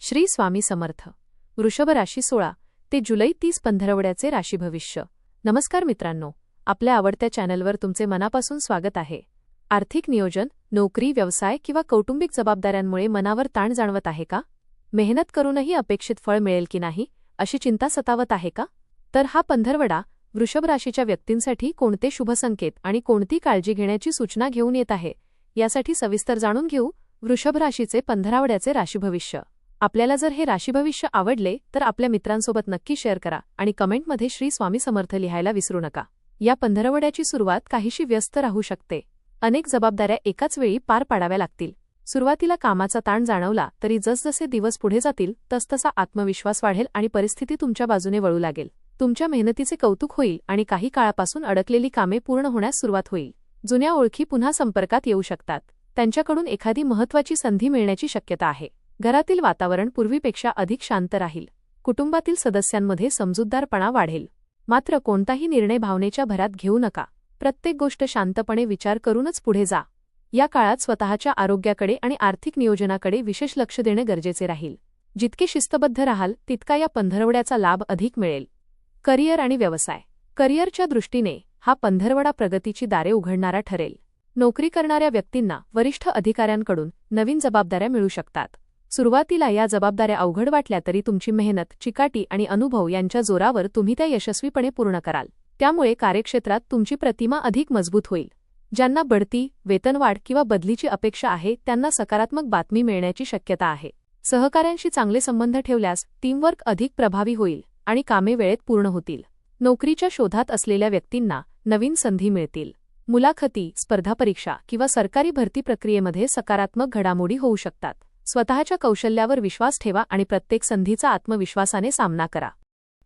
श्री स्वामी समर्थ. वृषभ राशी 16 ते जुलै 30 पंधरवड्याचे राशी भविष्य. नमस्कार मित्रांनो, आपल्या आवडत्या चॅनलवर तुमचे मनापासून स्वागत आहे. आर्थिक नियोजन, नोकरी, व्यवसाय किंवा कौटुंबिक जबाबदाऱ्यांमुळे मनावर ताण जाणवत आहे का? मेहनत करूनही अपेक्षित फळ मिळेल की नाही अशी चिंता सतावत आहे का? तर हा पंधरवडा वृषभ राशीच्या व्यक्तींसाठी कोणते शुभ संकेत आणि कोणती काळजी घेण्याची सूचना घेऊन येत आहे यासाठी सविस्तर जाणून घेऊ. वृषभ राशीचे पंधरवड्याचे राशी भविष्य. आपल्याला जर हे राशी भविष्य आवडले तर आपल्या मित्रांसोबत नक्की शेअर करा आणि कमेंटमध्ये श्री स्वामी समर्थ लिहायला विसरू नका. या पंधरवड्याची सुरुवात काहीशी व्यस्त राहू शकते. अनेक जबाबदाऱ्या एकाच वेळी पार पाडाव्या लागतील. सुरुवातीला कामाचा ताण जाणवला तरी जसजसे दिवस पुढे जातील तसतसा आत्मविश्वास वाढेल आणि परिस्थिती तुमच्या बाजूने वळू लागेल. तुमच्या मेहनतीचे कौतुक होईल आणि काही काळापासून अडकलेली कामे पूर्ण होण्यास सुरुवात होईल. जुन्या ओळखी पुन्हा संपर्कात येऊ शकतात. त्यांच्याकडून एखादी महत्त्वाची संधी मिळण्याची शक्यता आहे. घरातील वातावरण पूर्वीपेक्षा अधिक शांत राहील. कुटुंबातील सदस्यांमध्ये समजूतदारपणा वाढेल. मात्र कोणताही निर्णय भावनेच्या भरात घेऊ नका. प्रत्येक गोष्ट शांतपणे विचार करूनच पुढे जा. या काळात स्वतःच्या आरोग्याकडे आणि आर्थिक नियोजनाकडे विशेष लक्ष देणे गरजेचे राहील. जितके शिस्तबद्ध राहाल तितका या पंधरवड्याचा लाभ अधिक मिळेल. करिअर आणि व्यवसाय. करिअरच्या दृष्टीने हा पंधरवडा प्रगतीची दारे उघडणारा ठरेल. नोकरी करणाऱ्या व्यक्तींना वरिष्ठ अधिकाऱ्यांकडून नवीन जबाबदाऱ्या मिळू शकतात. सुरुवातीला या जबाबदाऱ्या अवघड वाटल्या तरी तुमची मेहनत, चिकाटी आणि अनुभव यांच्या जोरावर तुम्ही त्या यशस्वीपणे पूर्ण कराल. त्यामुळे कार्यक्षेत्रात तुमची प्रतिमा अधिक मजबूत होईल. ज्यांना बढती, वेतनवाढ किंवा बदलीची अपेक्षा आहे त्यांना सकारात्मक बातमी मिळण्याची शक्यता आहे. सहकाऱ्यांशी चांगले संबंध ठेवल्यास टीमवर्क अधिक प्रभावी होईल आणि कामे वेळेत पूर्ण होतील. नोकरीच्या शोधात असलेल्या व्यक्तींना नवीन संधी मिळतील. मुलाखती, स्पर्धा परीक्षा किंवा सरकारी भरती प्रक्रियेमध्ये सकारात्मक घडामोडी होऊ शकतात. स्वतःच्या कौशल्यावर विश्वास ठेवा आणि प्रत्येक संधीचा आत्मविश्वासाने सामना करा.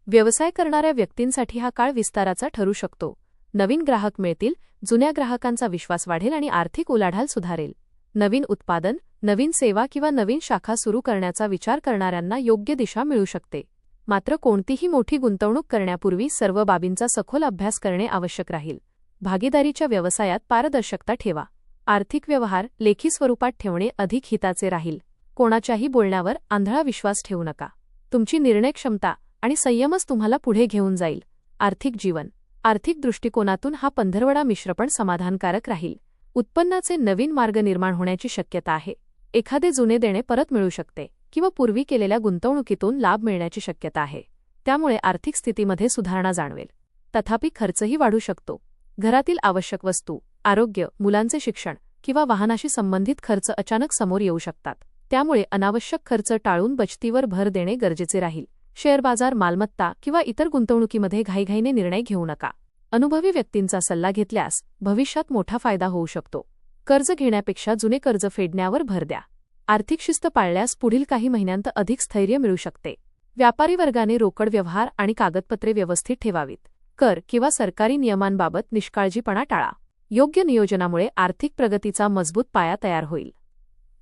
व्यवसाय करणाऱ्या व्यक्तींसाठी हा काळ विस्ताराचा ठरू शकतो. नवीन ग्राहक मिळतील, जुन्या ग्राहकांचा विश्वास वाढेल आणि आर्थिक उलाढाल सुधारेल. नवीन उत्पादन, नवीन सेवा किंवा नवीन शाखा सुरू करण्याचा विचार करणाऱ्यांना योग्य दिशा मिळू शकते. मात्र कोणतीही मोठी गुंतवणूक करण्यापूर्वी सर्व बाबींचा सखोल अभ्यास करणे आवश्यक राहील. भागीदारीच्या व्यवसायात पारदर्शकता ठेवा. आर्थिक व्यवहार लेखी स्वरूपात ठेवणे अधिक हिताचे राहील. कोणाच्याही बोलण्यावर आंधळा विश्वास ठेवू नका. तुमची निर्णय क्षमता आणि संयमच तुम्हाला पुढे घेऊन जाईल. आर्थिक जीवन. आर्थिक दृष्टिकोनातून हा पंधरवडा मिश्रपण समाधानकारक राहील. उत्पन्नाचे नवीन मार्ग निर्माण होण्याची शक्यता आहे. एखादे जुने देणे परत मिळू शकते किंवा पूर्वी केलेल्या गुंतवणुकीतून लाभ मिळण्याची शक्यता आहे. त्यामुळे आर्थिक स्थितीमध्ये सुधारणा जाणवेल. तथापि खर्चही वाढू शकतो. घरातील आवश्यक वस्तू, आरोग्य, मुलांचे शिक्षण किंवा वाहनाशी संबंधित खर्च अचानक समोर येऊ शकतात. त्यामुळे अनावश्यक खर्च टाळून बचतीवर भर देणे गरजेचे राहील. शेअर बाजार, मालमत्ता किंवा इतर गुंतवणुकीमध्ये घाईघाईने निर्णय घेऊ नका. अनुभवी व्यक्तींचा सल्ला घेतल्यास भविष्यात मोठा फायदा होऊ शकतो. कर्ज घेण्यापेक्षा जुने कर्ज फेडण्यावर भर द्या. आर्थिक शिस्त पाळल्यास पुढील काही महिन्यांत अधिक स्थैर्य मिळू शकते. व्यापारी वर्गाने रोकड व्यवहार आणि कागदपत्रे व्यवस्थित ठेवावीत. कर किंवा सरकारी नियमांबाबत निष्काळजीपणा टाळा. योग्य नियोजनामुळे आर्थिक प्रगतीचा मजबूत पाया तयार होईल.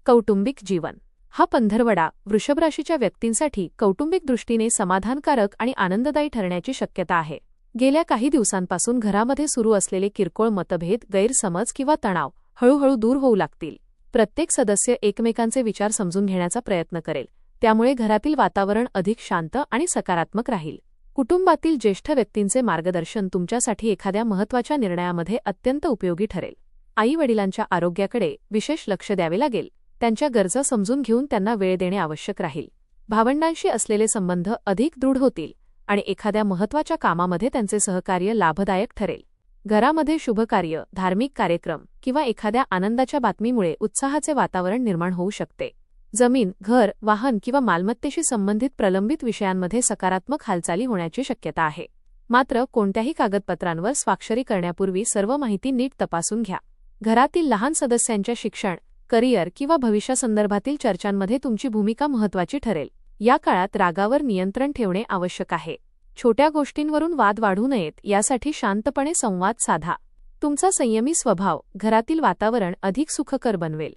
कौटुंबिक जीवन. हा पंधरवडा वृषभ राशीच्या व्यक्तींसाठी कौटुंबिक दृष्टीने समाधानकारक आणि आनंददायी ठरण्याची शक्यता आहे. गेल्या काही दिवसांपासून घरामध्ये सुरू असलेले किरकोळ मतभेद, गैरसमज किंवा तणाव हळूहळू दूर होऊ लागतील. प्रत्येक सदस्य एकमेकांचे विचार समजून घेण्याचा प्रयत्न करेल. त्यामुळे घरातील वातावरण अधिक शांत आणि सकारात्मक राहील. कुटुंबातील ज्येष्ठ व्यक्तींचे मार्गदर्शन तुमच्यासाठी एखाद्या महत्त्वाच्या निर्णयामध्ये अत्यंत उपयोगी ठरेल. आई-वडिलांच्या आरोग्याकडे विशेष लक्ष द्यावे लागेल. त्यांच्या गरजा समजून घेऊन त्यांना वेळ देणे आवश्यक राहील. भावंडांशी असलेले संबंध अधिक दृढ होतील आणि एखाद्या महत्त्वाच्या कामामध्ये त्यांचे सहकार्य लाभदायक ठरेल. घरामध्ये शुभकार्य, धार्मिक कार्यक्रम किंवा एखाद्या आनंदाच्या बातमीमुळे उत्साहाचे वातावरण निर्माण होऊ शकते. जमीन, घर, वाहन किंवा मालमत्तेशी संबंधित प्रलंबित विषयांमध्ये सकारात्मक हालचाली होण्याची शक्यता आहे. मात्र कोणत्याही कागदपत्रांवर स्वाक्षरी करण्यापूर्वी सर्व माहिती नीट तपासून घ्या. घरातील लहान सदस्यांच्या शिक्षण, करिअर किंवा भविष्यासंदर्भातील चर्चांमध्ये तुमची भूमिका महत्त्वाची ठरेल. या काळात रागावर नियंत्रण ठेवणे आवश्यक आहे. छोट्या गोष्टींवरून वाद वाढू नयेत यासाठी शांतपणे संवाद साधा. तुमचा संयमी स्वभाव घरातील वातावरण अधिक सुखकर बनवेल.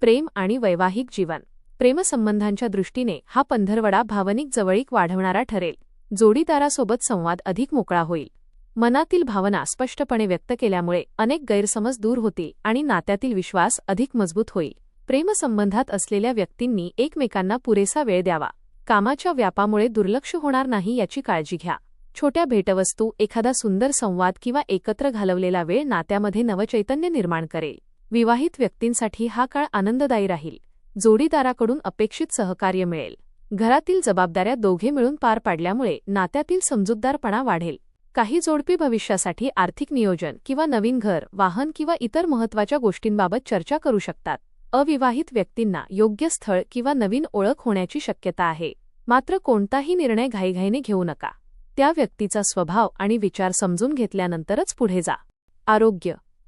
प्रेम आणि वैवाहिक जीवन. प्रेमसंबंधांच्या दृष्टीने हा पंधरवडा भावनिक जवळीक वाढवणारा ठरेल. जोडीदारासोबत संवाद अधिक मोकळा होईल. मनातील भावना स्पष्टपणे व्यक्त केल्यामुळे अनेक गैरसमज दूर होतील आणि नात्यातील विश्वास अधिक मजबूत होईल. प्रेमसंबंधात असलेल्या व्यक्तींनी एकमेकांना पुरेसा वेळ द्यावा. कामाच्या व्यापामुळे दुर्लक्ष होणार नाही याची काळजी घ्या. छोट्या भेटवस्तू, एखादा सुंदर संवाद किंवा एकत्र घालवलेला वेळ नात्यामध्ये नवचैतन्य निर्माण करेल. विवाहित व्यक्तींसाठी हा काळ आनंददायी राहील. जोडीदाराकडून अपेक्षित सहकार्य मिळेल. घरातील जबाबदाऱ्या दोघे मिळून पार पाडल्यामुळे नात्यातील समजूतदारपणा वाढेल. काही जोडपी भविष्यासाठी आर्थिक नियोजन किंवा नवीन घर, वाहन किंवा इतर महत्त्वाच्या गोष्टींबाबत चर्चा करू शकतात. अविवाहित व्यक्तींना योग्य स्थळ किंवा नवीन ओळख होण्याची शक्यता आहे. मात्र कोणताही निर्णय घाईघाईने घेऊ नका. त्या व्यक्तीचा स्वभाव आणि विचार समजून घेतल्यानंतरच पुढे जा.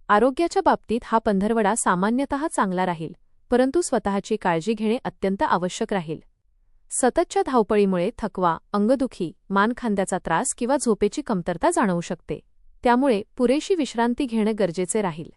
आरोग्याच्या बाबतीत हा पंधरवडा सामान्यतः चांगला राहील, परंतु स्वतःची काळजी घेणे अत्यंत आवश्यक राहील. सततच्या धावपळीमुळे थकवा, अंगदुखी, मानखांद्याचा त्रास किंवा झोपेची कमतरता जाणवू शकते. त्यामुळे पुरेशी विश्रांती घेणे गरजेचे राहील.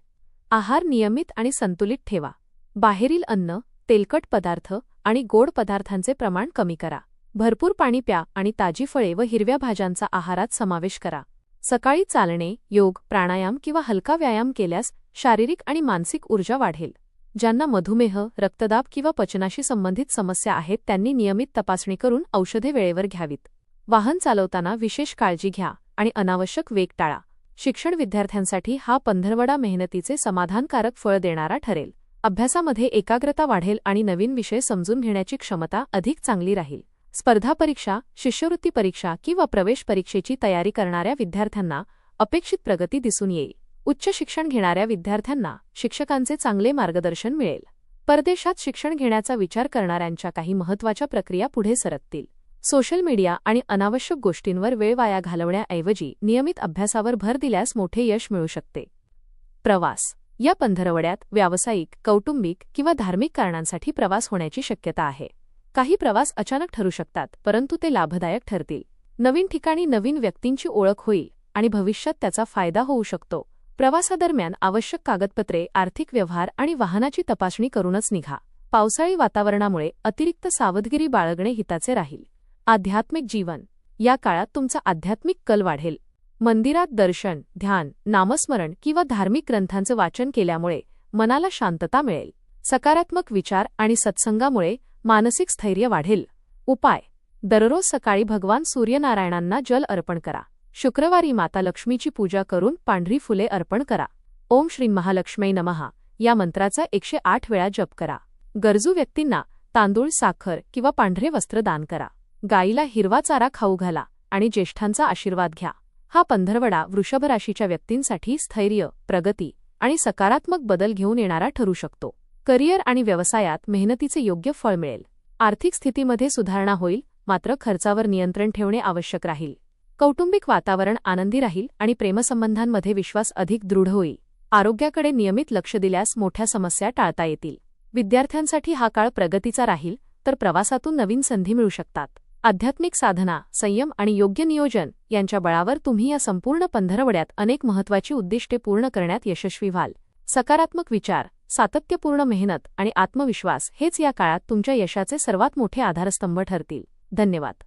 आहार नियमित आणि संतुलित ठेवा. बाहेरील अन्न, तेलकट पदार्थ आणि गोड पदार्थांचे प्रमाण कमी करा. भरपूर पाणी प्या आणि ताजी फळे व हिरव्या भाज्यांचा आहारात समावेश करा. सकाळी चालणे, योग, प्राणायाम किंवा हलका व्यायाम केल्यास शारीरिक आणि मानसिक ऊर्जा वाढेल. ज्यांना मधुमेह, रक्तदाब किंवा पचनाशी संबंधित समस्या आहेत त्यांनी नियमित तपासणी करून औषधे वेळेवर घ्यावीत. वाहन चालवताना विशेष काळजी घ्या आणि अनावश्यक वेग टाळा. शिक्षण विद्यार्थ्यांसाठी हा पंधरवडा मेहनतीचे समाधानकारक फळ देणारा ठरेल. अभ्यासामध्ये एकाग्रता वाढेल आणि नवीन विषय समजून घेण्याची क्षमता अधिक चांगली राहील. स्पर्धा परीक्षा, शिष्यवृत्ती परीक्षा किंवा प्रवेश परीक्षेची तयारी करणाऱ्या विद्यार्थ्यांना अपेक्षित प्रगती दिसून येईल. उच्च शिक्षण घेणाऱ्या विद्यार्थ्यांना शिक्षकांचे चांगले मार्गदर्शन मिळेल. परदेशात शिक्षण घेण्याचा विचार करणाऱ्यांच्या काही महत्त्वाच्या प्रक्रिया पुढे सरकतील. सोशल मीडिया आणि अनावश्यक गोष्टींवर वेळ वाया घालवण्याऐवजी नियमित अभ्यासावर भर दिल्यास मोठे यश मिळू शकते. प्रवास. या पंधरवड्यात व्यावसायिक, कौटुंबिक किंवा धार्मिक कारणांसाठी प्रवास होण्याची शक्यता आहे. काही प्रवास अचानक ठरू शकतात, परंतु ते लाभदायक ठरतील. नवीन ठिकाणी नवीन व्यक्तींची ओळख होईल आणि भविष्यात त्याचा फायदा होऊ शकतो. प्रवासादरम्यान आवश्यक कागदपत्रे, आर्थिक व्यवहार आणि वाहनाची तपासणी करूनच निघा. पावसाळी वातावरणामुळे अतिरिक्त सावधगिरी बाळगणे हिताचे राहील. आध्यात्मिक जीवन. या काळात तुमचा आध्यात्मिक कल वाढेल. मंदिरात दर्शन, ध्यान, नामस्मरण किंवा धार्मिक ग्रंथांचे वाचन केल्यामुळे मनाला शांतता मिळेल. सकारात्मक विचार आणि सत्संगामुळे मानसिक स्थैर्य वाढेल. उपाय. दररोज सकाळी भगवान सूर्यनारायणांना जल अर्पण करा. शुक्रवारी माता लक्ष्मीची पूजा करून पांढरी फुले अर्पण करा. ओम श्री महालक्ष्मी नमः या मंत्राचा 108 वेळा जप करा. गरजू व्यक्तींना तांदूळ, साखर किंवा पांढरे वस्त्र दान करा. गायीला हिरवा चारा खाऊ घाला आणि ज्येष्ठांचा आशीर्वाद घ्या. हा पंधरवडा वृषभ राशीच्या व्यक्तींसाठी स्थैर्य, प्रगती आणि सकारात्मक बदल घेऊन येणारा ठरू शकतो. करिअर आणि व्यवसायात मेहनतीचे योग्य फळ मिळेल. आर्थिक स्थितीमध्ये सुधारणा होईल, मात्र खर्चावर नियंत्रण ठेवणे आवश्यक राहील. कौटुंबिक वातावरण आनंदी राहील आणि प्रेमसंबंधांमध्ये विश्वास अधिक दृढ होईल. आरोग्याकडे नियमित लक्ष दिल्यास मोठ्या समस्या टाळता येतील. विद्यार्थ्यांसाठी हा काळ प्रगतीचा राहील, तर प्रवासातून नवीन संधी मिळू शकतात. आध्यात्मिक साधना, संयम आणि योग्य नियोजन यांच्या बळावर तुम्ही या संपूर्ण पंधरवड्यात अनेक महत्त्वाची उद्दिष्टे पूर्ण करण्यात यशस्वी व्हाल. सकारात्मक विचार, सातत्यपूर्ण मेहनत आणि आत्मविश्वास हेच या काळात तुमच्या यशाचे सर्वात मोठे आधारस्तंभ ठरतील. धन्यवाद.